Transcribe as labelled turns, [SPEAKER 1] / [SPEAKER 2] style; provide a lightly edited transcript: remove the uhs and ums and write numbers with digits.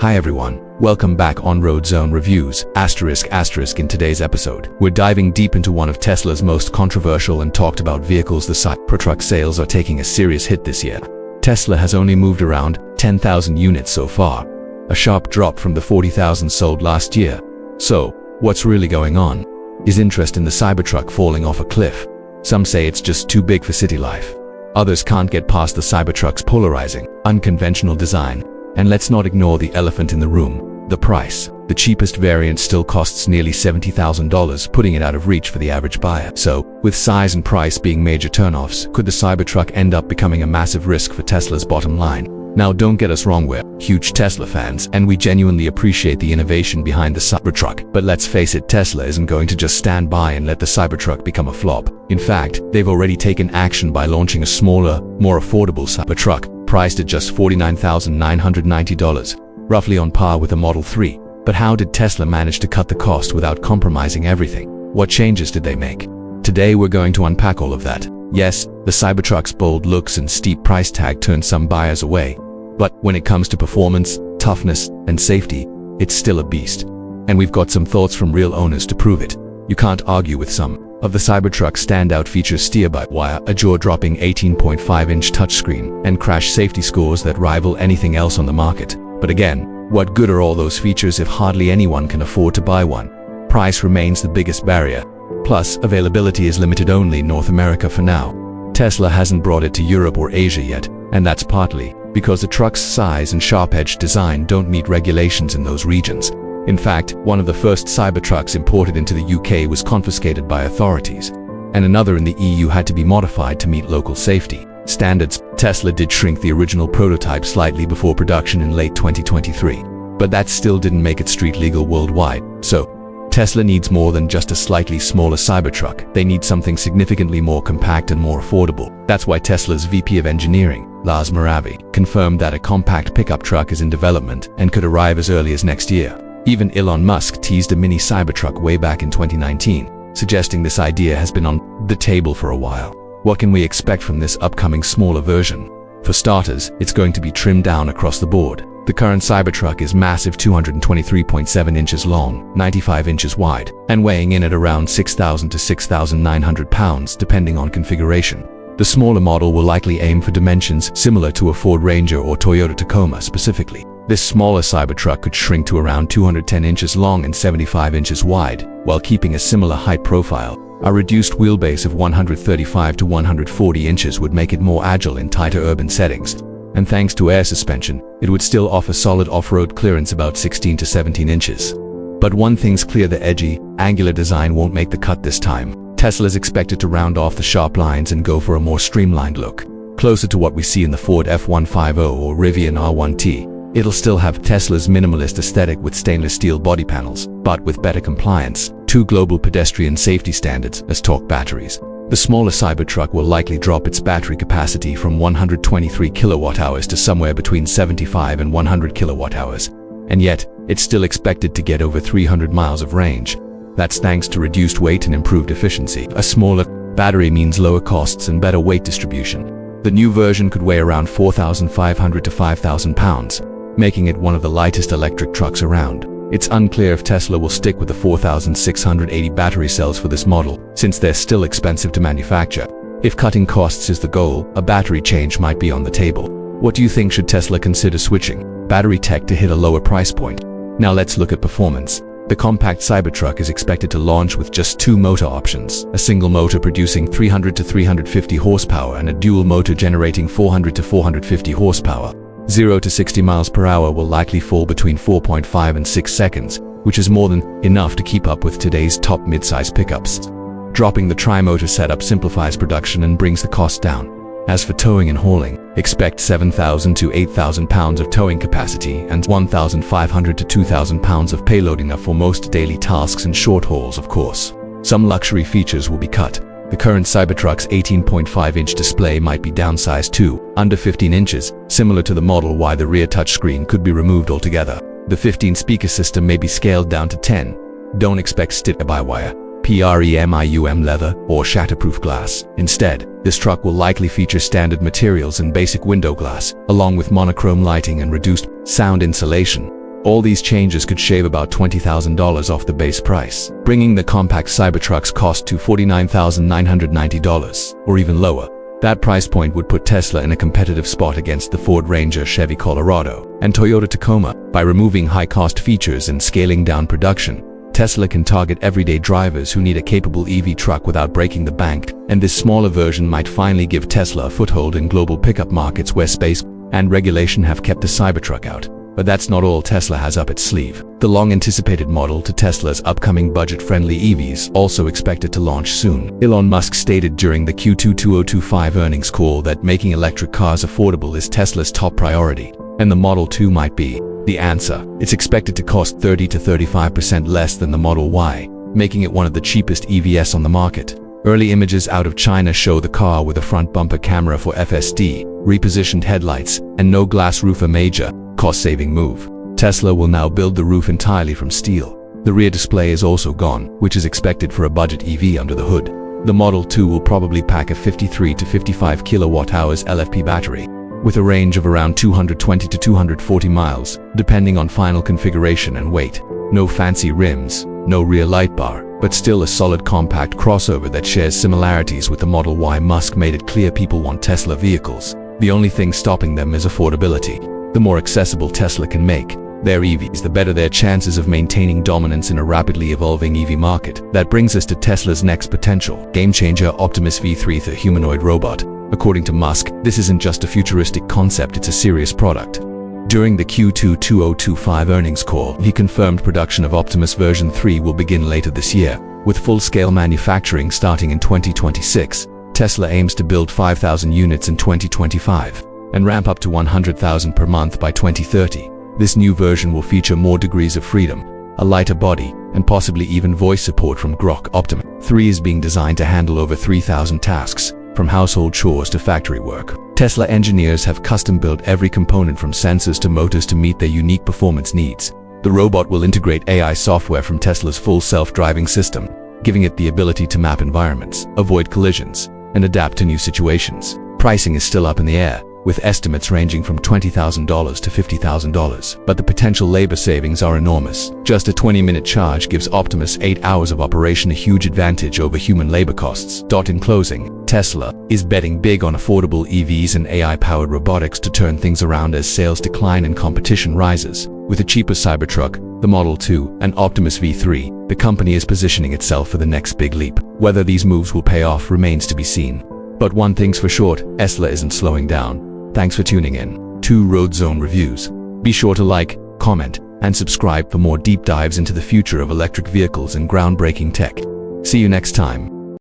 [SPEAKER 1] Hi everyone, welcome back on Road Zone Reviews, ***. In today's episode, we're diving deep into one of Tesla's most controversial and talked about vehicles. The Cybertruck sales are taking a serious hit this year. Tesla has only moved around 10,000 units so far, a sharp drop from the 40,000 sold last year. So, what's really going on? Is interest in the Cybertruck falling off a cliff? Some say it's just too big for city life. Others can't get past the Cybertruck's polarizing, unconventional design. And let's not ignore the elephant in the room, the price. The cheapest variant still costs nearly $70,000, putting it out of reach for the average buyer. So, with size and price being major turnoffs, could the Cybertruck end up becoming a massive risk for Tesla's bottom line? Now, don't get us wrong, we're huge Tesla fans, and we genuinely appreciate the innovation behind the Cybertruck. But let's face it, Tesla isn't going to just stand by and let the Cybertruck become a flop. In fact, they've already taken action by launching a smaller, more affordable Cybertruck, priced at just $49,990, roughly on par with the Model 3. But how did Tesla manage to cut the cost without compromising everything? What changes did they make? Today we're going to unpack all of that. Yes, the Cybertruck's bold looks and steep price tag turned some buyers away. But when it comes to performance, toughness, and safety, it's still a beast. And we've got some thoughts from real owners to prove it. You can't argue with some of the Cybertruck's standout features: steer-by-wire, a jaw-dropping 18.5-inch touchscreen, and crash safety scores that rival anything else on the market. But again, what good are all those features if hardly anyone can afford to buy one? Price remains the biggest barrier. Plus, availability is limited only in North America for now. Tesla hasn't brought it to Europe or Asia yet, and that's partly because the truck's size and sharp-edged design don't meet regulations in those regions. In fact, one of the first Cybertrucks imported into the UK was confiscated by authorities, and another in the EU had to be modified to meet local safety standards. Tesla did shrink the original prototype slightly before production in late 2023, but that still didn't make it street legal worldwide. So, Tesla needs more than just a slightly smaller Cybertruck. They need something significantly more compact and more affordable. That's why Tesla's VP of Engineering, Lars Moravi, confirmed that a compact pickup truck is in development and could arrive as early as next year. Even Elon Musk teased a mini Cybertruck way back in 2019, suggesting this idea has been on the table for a while. What can we expect from this upcoming smaller version? For starters, it's going to be trimmed down across the board. The current Cybertruck is massive, 223.7 inches long, 95 inches wide, and weighing in at around 6,000 to 6,900 pounds depending on configuration. The smaller model will likely aim for dimensions similar to a Ford Ranger or Toyota Tacoma specifically. This smaller Cybertruck could shrink to around 210 inches long and 75 inches wide, while keeping a similar height profile. A reduced wheelbase of 135 to 140 inches would make it more agile in tighter urban settings. And thanks to air suspension, it would still offer solid off-road clearance about 16 to 17 inches. But one thing's clear: the edgy, angular design won't make the cut this time. Tesla's expected to round off the sharp lines and go for a more streamlined look, closer to what we see in the Ford F-150 or Rivian R1T. It'll still have Tesla's minimalist aesthetic with stainless steel body panels, but with better compliance to global pedestrian safety standards as torque batteries. The smaller Cybertruck will likely drop its battery capacity from 123 kilowatt-hours to somewhere between 75 and 100 kilowatt-hours. And yet, it's still expected to get over 300 miles of range. That's thanks to reduced weight and improved efficiency. A smaller battery means lower costs and better weight distribution. The new version could weigh around 4,500 to 5,000 pounds, making it one of the lightest electric trucks around. It's unclear if Tesla will stick with the 4,680 battery cells for this model, since they're still expensive to manufacture. If cutting costs is the goal, a battery change might be on the table. What do you think? Should Tesla consider switching battery tech to hit a lower price point? Now let's look at performance. The compact Cybertruck is expected to launch with just two motor options, a single motor producing 300 to 350 horsepower and a dual motor generating 400 to 450 horsepower. 0 to 60 miles per hour will likely fall between 4.5 and 6 seconds, which is more than enough to keep up with today's top mid-size pickups. Dropping the tri-motor setup simplifies production and brings the cost down. As for towing and hauling, expect 7,000 to 8,000 pounds of towing capacity and 1,500 to 2,000 pounds of payload, enough for most daily tasks and short hauls, of course. Some luxury features will be cut. The current Cybertruck's 18.5-inch display might be downsized to under 15 inches, similar to the Model Y. The rear touchscreen could be removed altogether. The 15-speaker system may be scaled down to 10. Don't expect steer-by-wire, premium leather, or shatterproof glass. Instead, this truck will likely feature standard materials and basic window glass, along with monochrome lighting and reduced sound insulation. All these changes could shave about $20,000 off the base price, bringing the compact Cybertruck's cost to $49,990, or even lower. That price point would put Tesla in a competitive spot against the Ford Ranger, Chevy Colorado, and Toyota Tacoma. By removing high-cost features and scaling down production, Tesla can target everyday drivers who need a capable EV truck without breaking the bank, and this smaller version might finally give Tesla a foothold in global pickup markets where space and regulation have kept the Cybertruck out. But that's not all Tesla has up its sleeve. The long-anticipated model to Tesla's upcoming budget-friendly EVs, also expected to launch soon. Elon Musk stated during the Q2 2025 earnings call that making electric cars affordable is Tesla's top priority, and the Model 2 might be the answer. It's expected to cost 30 to 35% less than the Model Y, making it one of the cheapest EVs on the market. Early images out of China show the car with a front bumper camera for FSD, repositioned headlights, and no glass roof, a major cost-saving move. Tesla will now build the roof entirely from steel. The rear display is also gone, which is expected for a budget EV under the hood. The Model 2 will probably pack a 53 to 55 kilowatt-hours LFP battery, with a range of around 220 to 240 miles, depending on final configuration and weight. No fancy rims, no rear light bar, but still a solid compact crossover that shares similarities with the Model Y. Musk made it clear people want Tesla vehicles. The only thing stopping them is affordability. The more accessible Tesla can make their EVs, the better their chances of maintaining dominance in a rapidly evolving EV market. That brings us to Tesla's next potential game-changer, Optimus V3, the humanoid robot. According to Musk, this isn't just a futuristic concept, it's a serious product. During the Q2 2025 earnings call, he confirmed production of Optimus version 3 will begin later this year, with full-scale manufacturing starting in 2026. Tesla aims to build 5,000 units in 2025 and ramp up to 100,000 per month by 2030. This new version will feature more degrees of freedom, a lighter body, and possibly even voice support from Grok. Optimus 3 is being designed to handle over 3,000 tasks, from household chores to factory work. Tesla engineers have custom-built every component from sensors to motors to meet their unique performance needs. The robot will integrate AI software from Tesla's full self-driving system, giving it the ability to map environments, avoid collisions, and adapt to new situations. Pricing is still up in the air, with estimates ranging from $20,000 to $50,000. But the potential labor savings are enormous. Just a 20-minute charge gives Optimus 8 hours of operation, a huge advantage over human labor costs. In closing, Tesla is betting big on affordable EVs and AI-powered robotics to turn things around as sales decline and competition rises. With a cheaper Cybertruck, the Model 2, and Optimus V3, the company is positioning itself for the next big leap. Whether these moves will pay off remains to be seen. But one thing's for sure, Tesla isn't slowing down. Thanks for tuning in to Road Zone Reviews. Be sure to like, comment, and subscribe for more deep dives into the future of electric vehicles and groundbreaking tech. See you next time.